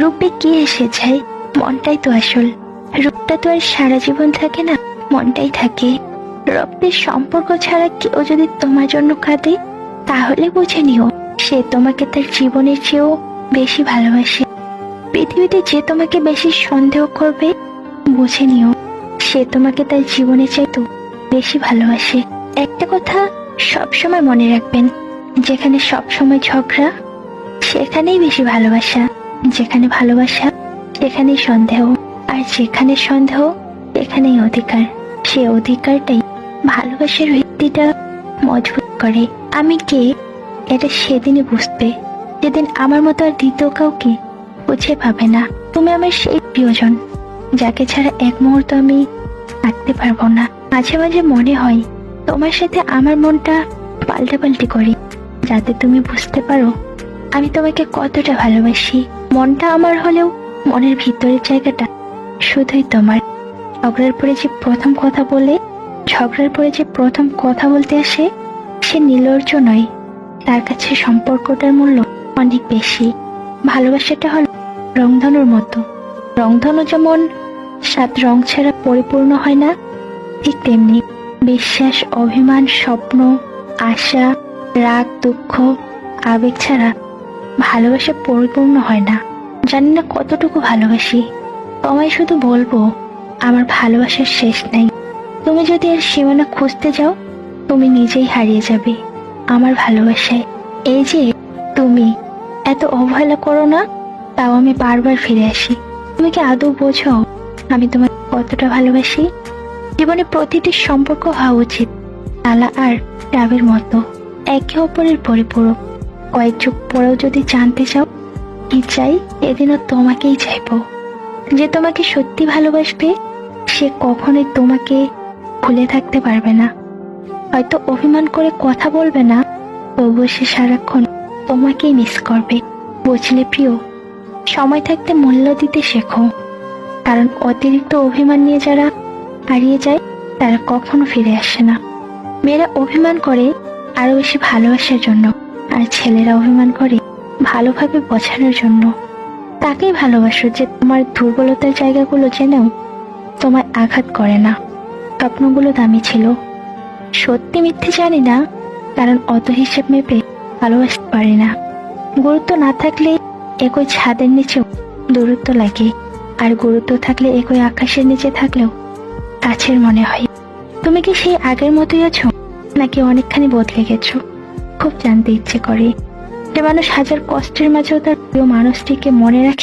রূপে কে এসে যায়, মনটাই তো আসল। রূপটা তো আর সারা জীবন থাকে না, মনটাই থাকে। রক্তের সম্পর্ক ছাড়া কেউ যদি তোমার জন্য কাঁদে, তাহলে বুঝে নিও সে তোমাকে তার জীবনের চেয়েও বেশি ভালোবাসে। পৃথিবীতে যে তোমাকে বেশি সন্দেহ করবে, বুঝে নিও সে তোমাকে তার জীবনের চাইতেও বেশি ভালোবাসে। একটা কথা সবসময় মনে রাখবেন, যেখানে সবসময় ঝগড়া সেখানেই বেশি ভালোবাসা, যেখানে ভালোবাসা সেখানেই সন্দেহ, আর যেখানে সন্দেহ সেখানেই অধিকার। সে অধিকারটাই ভালোবাসার ভিত্তিটা মজবুত করে। আমি কে এটা সেদিনই বুঝবে, যেদিন আমার মতো আর দ্বিতীয় কাউকে বুঝে পাবে না। তুমি আমার সেই প্রিয়জন, যাকে ছাড়া এক মুহূর্ত আমি থাকতে পারবো না। মাঝে মাঝে মনে হয় তোমার সাথে আমার মনটা পাল্টাপাল্টি করি, যাতে তুমি বুঝতে পারো আমি তোমাকে কতটা ভালোবাসি। মনটা আমার হলেও মনের ভিতরের জায়গাটা শুধুই তোমার। ঝগড়ার পরে যে প্রথম কথা বলতে আসে, সে নির্লজ্জ নয়, তার কাছে সম্পর্কটার মূল্য অনেক বেশি। ভালোবাসাটা হলো রংধনুর মতো। রংধনু যেমন 7 রং ছাড়া পরিপূর্ণ হয় না, ঠিক তেমনি বিশ্বাস, অভিমান, স্বপ্ন, আশা, রাগ, দুঃখ, আবেগ ছাড়া ভালোবাসা পরিপূর্ণ হয় না। জানি না কতটুকু ভালোবাসি, তোমায় শুধু বলবো আমার ভালোবাসার শেষ নাই। তুমি যদি এর সীমানা খুঁজতে যাও, তুমি নিজেই হারিয়ে যাবে আমার ভালোবাসায়। এই যে তুমি এত অবহেলা করো না, তাও আমি বারবার ফিরে আসি। তুমি কি আদৌ বোঝো আমি তোমাকে কতটা ভালোবাসি? জীবনে প্রতিটি সম্পর্ক হওয়া উচিত তালা আর ডাবের মতো, একে অপরের পরিপূরক। কয়েক যুগ পরেও যদি জানতে চাও কি চাই, এদিনও তোমাকেই চাইবো। যে তোমাকে সত্যি ভালোবাসবে সে কখনোই তোমাকে ভুলে থাকতে পারবে না। হয়তো অভিমান করে কথা বলবে না, তবুও সে সারাক্ষণ তোমাকেই মিস করবে। বুঝলে প্রিয়, সময় থাকতে মূল্য দিতে শেখো, কারণ অতিরিক্ত অভিমান নিয়ে যারা হারিয়ে যায় তারা কখনো ফিরে আসে না। মেয়েরা অভিমান করে আরো বেশি ভালোবাসার জন্য, আর ছেলেরা অভিমান করে ভালোভাবে বোঝানোর জন্য। তাকেই ভালোবাসো যে তোমার দুর্বলতার জায়গাগুলো জেনেও তোমায় আঘাত করে না। স্বপ্নগুলো দামি ছিল, সত্যি মিথ্যে জানি না, কারণ অত হিসেব মেপে ভালোবাসতে পারি না। গুরুত্ব না থাকলে একই ছাদের নিচেও দূরত্ব লাগে, আর গুরুত্ব থাকলে একই আকাশের নিচে থাকলেও কাছের মনে হয়। তুমি কি সেই আগের মতোই আছো, নাকি অনেকখানি বদলে গেছো? খুব জানতে ইচ্ছে করে যে মানুষ হাজার কষ্টের মাঝেও তার প্রিয় মানুষটিকে মনে রাখে।